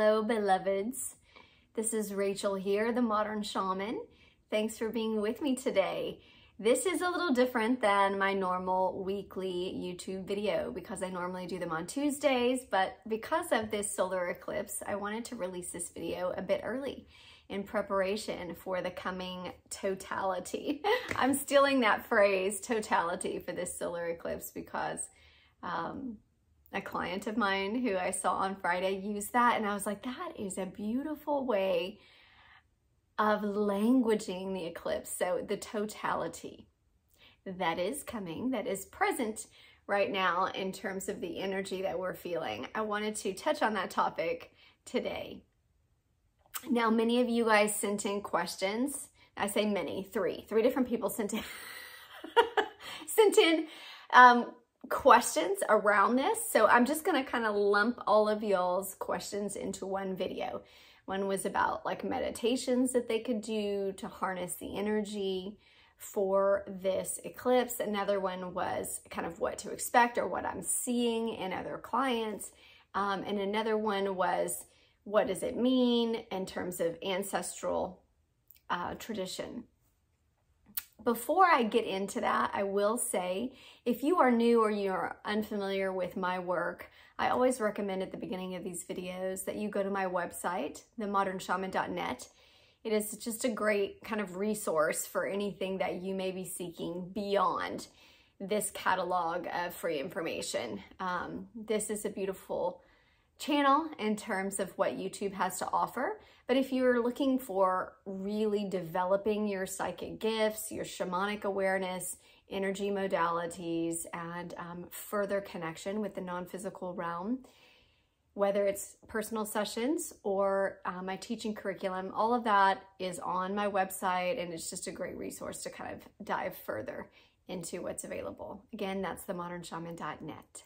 Hello, beloveds. This is Rachel here, the Modern Shaman. Thanks for being with me today. This is a little different than my normal weekly YouTube video because I normally do them on Tuesdays, but because of this solar eclipse, I wanted to release this video a bit early in preparation for the coming totality. I'm stealing that phrase, totality, for this solar eclipse because a client of mine who I saw on Friday used that, and I was like, that is a beautiful way of languaging the eclipse. So the totality that is coming, that is present right now in terms of the energy that we're feeling. I wanted to touch on that topic today. Now, many of you guys sent in questions. I say many, three different people sent in, questions around this. So I'm just going to kind of lump all of y'all's questions into one video. One was about like meditations that they could do to harness the energy for this eclipse. Another one was kind of what to expect or what I'm seeing in other clients. And another one was, what does it mean in terms of ancestral tradition? Before I get into that, I will say, if you are new or you're unfamiliar with my work, I always recommend at the beginning of these videos that you go to my website, themodernshaman.net. It is just a great kind of resource for anything that you may be seeking beyond this catalog of free information. This is a beautiful channel in terms of what YouTube has to offer. But if you're looking for really developing your psychic gifts, your shamanic awareness, energy modalities, and further connection with the non-physical realm, whether it's personal sessions or my teaching curriculum, all of that is on my website, and it's just a great resource to kind of dive further into what's available. Again, that's themodernshaman.net.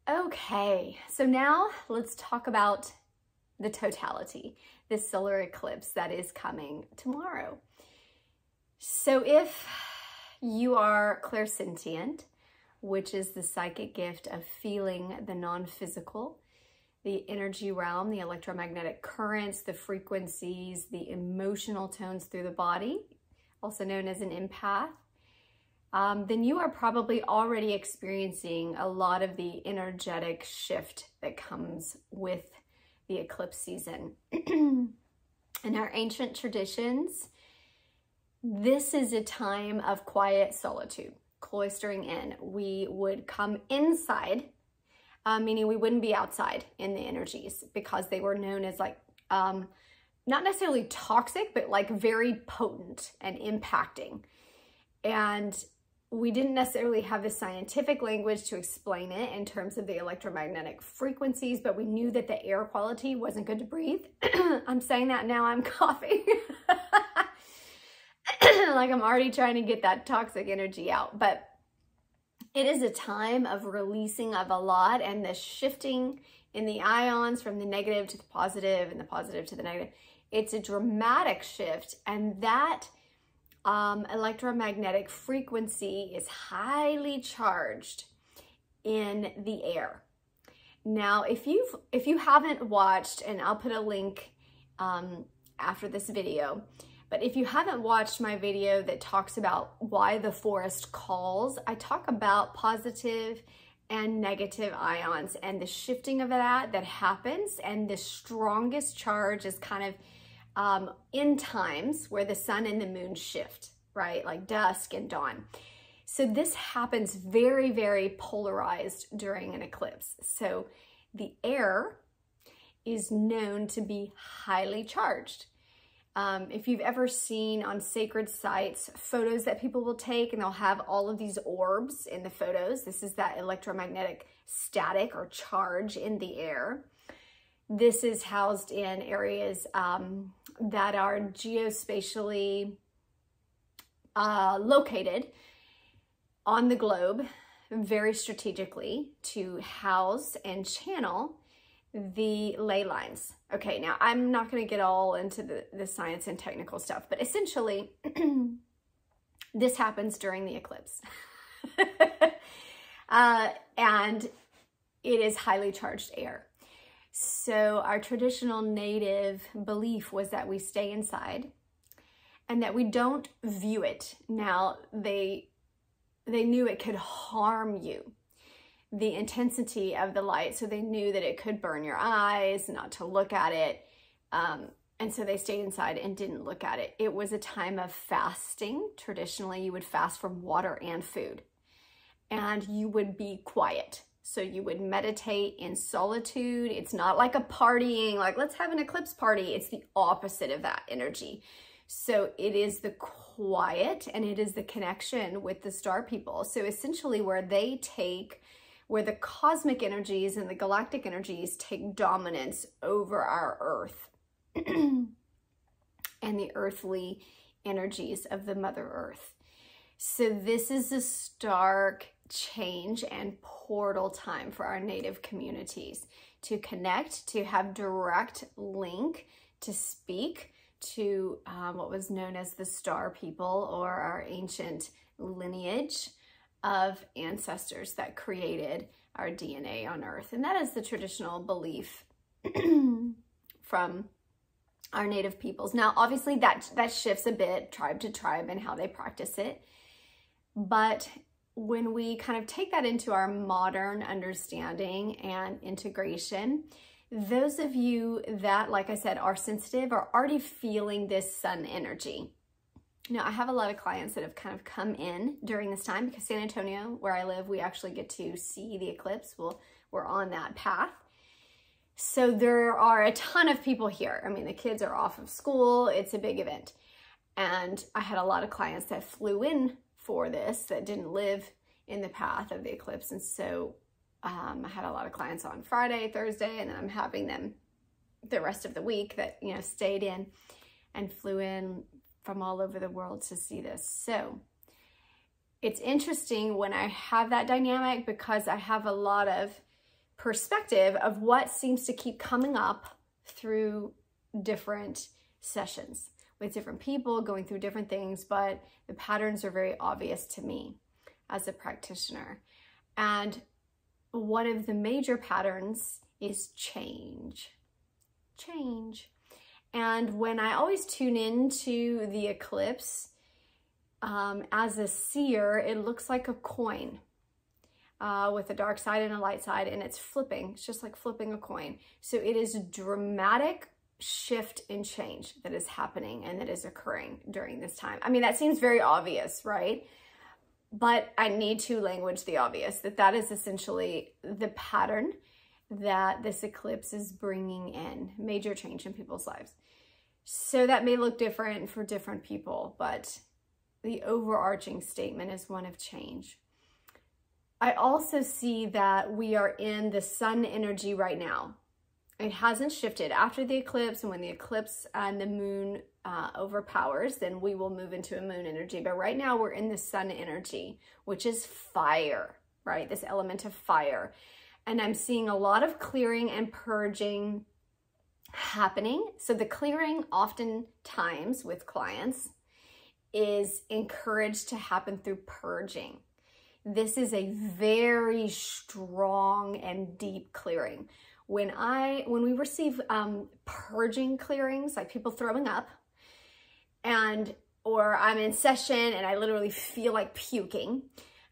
Okay, so now let's talk about the totality, this solar eclipse that is coming tomorrow. So if you are clairsentient, which is the psychic gift of feeling the non-physical, the energy realm, the electromagnetic currents, the frequencies, the emotional tones through the body, also known as an empath, then you are probably already experiencing a lot of the energetic shift that comes with the eclipse season. In our ancient traditions, this is a time of quiet solitude, cloistering in. We would come inside, meaning we wouldn't be outside in the energies because they were known as like, not necessarily toxic, but like very potent and impacting. And we didn't necessarily have the scientific language to explain it in terms of the electromagnetic frequencies, but we knew that the air quality wasn't good to breathe. I'm saying that now, I'm coughing. Like I'm already trying to get that toxic energy out. But it is a time of releasing of a lot, and the shifting in the ions from the negative to the positive and the positive to the negative. It's a dramatic shift, and that electromagnetic frequency is highly charged in the air. Now, if you haven't watched, and I'll put a link after this video, but if you haven't watched my video that talks about why the forest calls, I talk about positive and negative ions and the shifting of that happens, and the strongest charge is kind of in times where the sun and the moon shift, right? Like dusk and dawn. So this happens very, very polarized during an eclipse. So the air is known to be highly charged. If you've ever seen on sacred sites photos that people will take, and they'll have all of these orbs in the photos, this is that electromagnetic static or charge in the air. This is housed in areas that are geospatially located on the globe very strategically to house and channel the ley lines. Okay, now I'm not going to get all into the science and technical stuff, but essentially this happens during the eclipse. And it is highly charged air. So our traditional native belief was that we stay inside and that we don't view it. Now, they knew it could harm you, the intensity of the light. So they knew that it could burn your eyes, not to look at it. And so they stayed inside and didn't look at it. It was a time of fasting. Traditionally, you would fast from water and food, and you would be quiet. So you would meditate in solitude. It's not like a partying, like let's have an eclipse party. It's the opposite of that energy. So it is the quiet and it is the connection with the star people. So essentially where the cosmic energies and the galactic energies take dominance over our earth and the earthly energies of the Mother Earth. So this is a stark change and portal time for our native communities to connect, to have direct link, to speak to what was known as the star people, or our ancient lineage of ancestors that created our DNA on Earth. And that is the traditional belief from our native peoples. Now, obviously that shifts a bit tribe to tribe and how they practice it. But when we kind of take that into our modern understanding and integration, those of you that, like I said, are sensitive are already feeling this sun energy. Now, I have a lot of clients that have kind of come in during this time because San Antonio, where I live, we actually get to see the eclipse. We're on that path. So there are a ton of people here. I mean, the kids are off of school. It's a big event. And I had a lot of clients that flew in for this that didn't live in the path of the eclipse. And so I had a lot of clients on Friday, Thursday, and then I'm having them the rest of the week that, you know, stayed in and flew in from all over the world to see this. So it's interesting when I have that dynamic because I have a lot of perspective of what seems to keep coming up through different sessions with different people going through different things, but the patterns are very obvious to me as a practitioner. And one of the major patterns is change. And when I always tune into the eclipse, as a seer, it looks like a coin with a dark side and a light side, and it's flipping. It's just like flipping a coin. So it is a dramatic shift in change that is happening and that is occurring during this time. I mean, that seems very obvious, right? But I need to language the obvious, that is essentially the pattern that this eclipse is bringing in, major change in people's lives. So that may look different for different people, but the overarching statement is one of change. I also see that we are in the sun energy right now. It hasn't shifted after the eclipse, and when the eclipse and the moon overpowers, then we will move into a moon energy. But right now we're in the sun energy, which is fire, right? This element of fire. And I'm seeing a lot of clearing and purging happening. So the clearing oftentimes with clients is encouraged to happen through purging. This is a very strong and deep clearing. When we receive purging clearings, like people throwing up, or I'm in session and I literally feel like puking,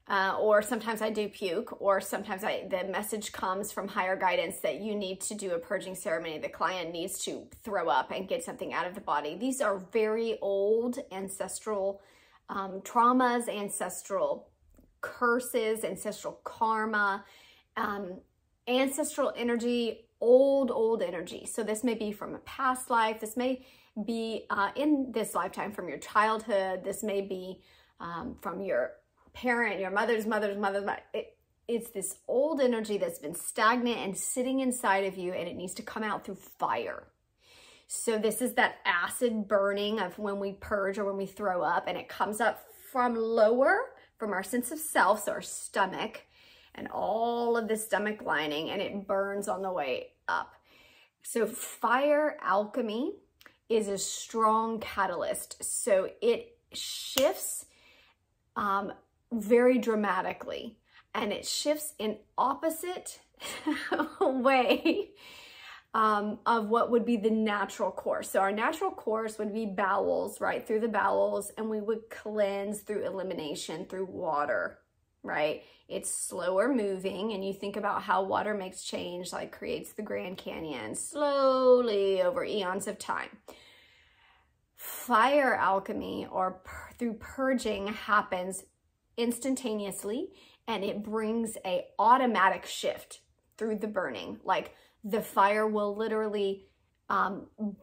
or sometimes I do puke, or sometimes the message comes from higher guidance that you need to do a purging ceremony. The client needs to throw up and get something out of the body. These are very old ancestral traumas, ancestral curses, ancestral karma, ancestral energy, old energy. So this may be from a past life. This may be in this lifetime from your childhood. This may be from your parent, your mother's mother's mother's mother. It's this old energy that's been stagnant and sitting inside of you, and it needs to come out through fire. So this is that acid burning of when we purge or when we throw up, and it comes up from our sense of self, so our stomach, and all of the stomach lining, and it burns on the way up. So fire alchemy is a strong catalyst. So it shifts very dramatically, and it shifts in opposite way of what would be the natural course. So our natural course would be bowels, right, through the bowels, and we would cleanse through elimination, through water, right? It's slower moving, and you think about how water makes change, like creates the Grand Canyon slowly over eons of time. Fire alchemy, or through purging, happens instantaneously, and it brings a automatic shift through the burning. Like the fire will literally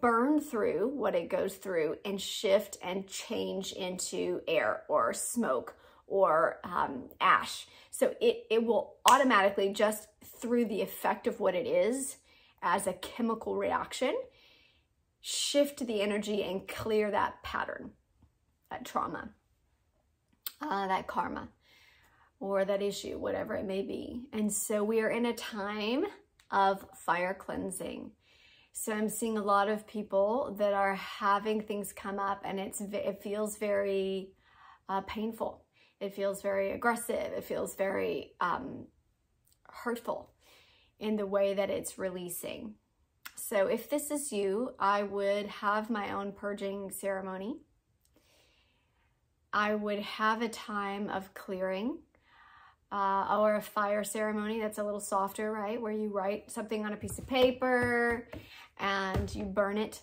burn through what it goes through and shift and change into air or smoke or ash. So it will automatically, just through the effect of what it is as a chemical reaction, shift the energy and clear that pattern, that trauma, that karma, or that issue, whatever it may be. And so we are in a time of fire cleansing. So I'm seeing a lot of people that are having things come up, and it feels very painful. It feels very aggressive. It feels very hurtful in the way that it's releasing. So if this is you, I would have my own purging ceremony. I would have a time of clearing, or a fire ceremony that's a little softer, right? Where you write something on a piece of paper and you burn it,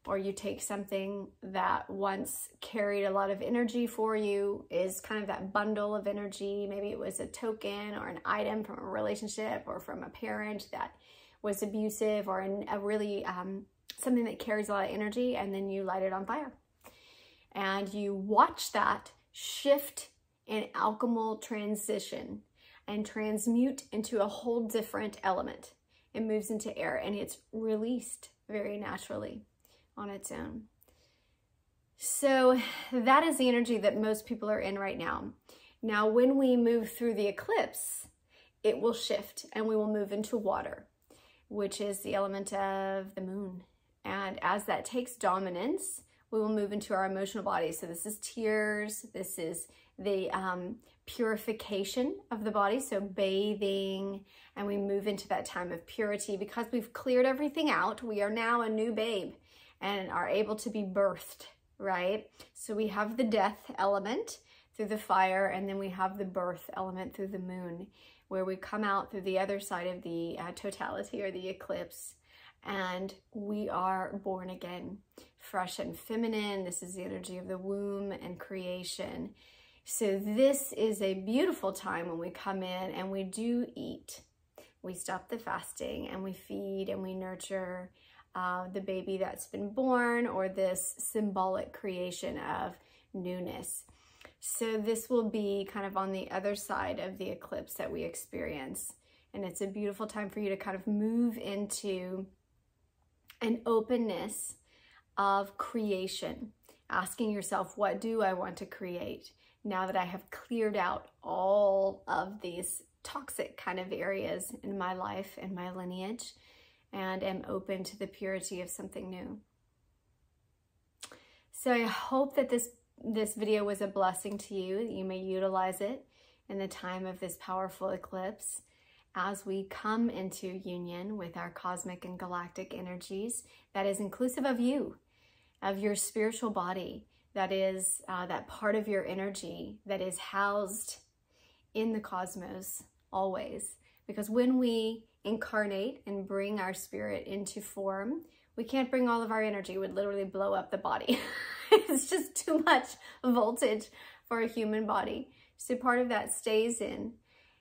or you take something that once carried a lot of energy for you, is kind of that bundle of energy. Maybe it was a token or an item from a relationship or from a parent that was abusive, or in a really something that carries a lot of energy, and then you light it on fire. And you watch that shift in alchemical transition and transmute into a whole different element. It moves into air, and it's released very naturally on its own. So that is the energy that most people are in right now. Now, when we move through the eclipse, it will shift and we will move into water, which is the element of the moon. And as that takes dominance, we will move into our emotional body. So this is tears. This is the purification of the body. So bathing, and we move into that time of purity because we've cleared everything out. We are now a new babe and are able to be birthed, right? So we have the death element through the fire, and then we have the birth element through the moon, where we come out through the other side of the totality, or the eclipse, and we are born again, fresh and feminine. This is the energy of the womb and creation. So this is a beautiful time when we come in and we do eat. We stop the fasting and we feed and we nurture the baby that's been born, or this symbolic creation of newness. So this will be kind of on the other side of the eclipse that we experience. And it's a beautiful time for you to kind of move into an openness of creation, asking yourself, what do I want to create now that I have cleared out all of these toxic kind of areas in my life and my lineage, and am open to the purity of something new. So I hope that this video was a blessing to you, that you may utilize it in the time of this powerful eclipse as we come into union with our cosmic and galactic energies that is inclusive of you, of your spiritual body, that is that part of your energy that is housed in the cosmos always. Because when we incarnate and bring our spirit into form, we can't bring all of our energy. It would literally blow up the body. It's just too much voltage for a human body. So part of that stays in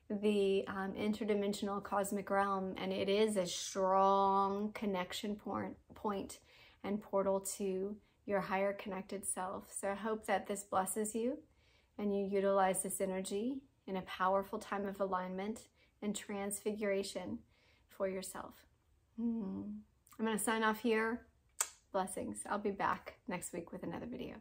the interdimensional cosmic realm, and it is a strong connection point and portal to your higher connected self. So I hope that this blesses you and you utilize this energy in a powerful time of alignment and transfiguration for yourself. I'm going to sign off here. Blessings. I'll be back next week with another video.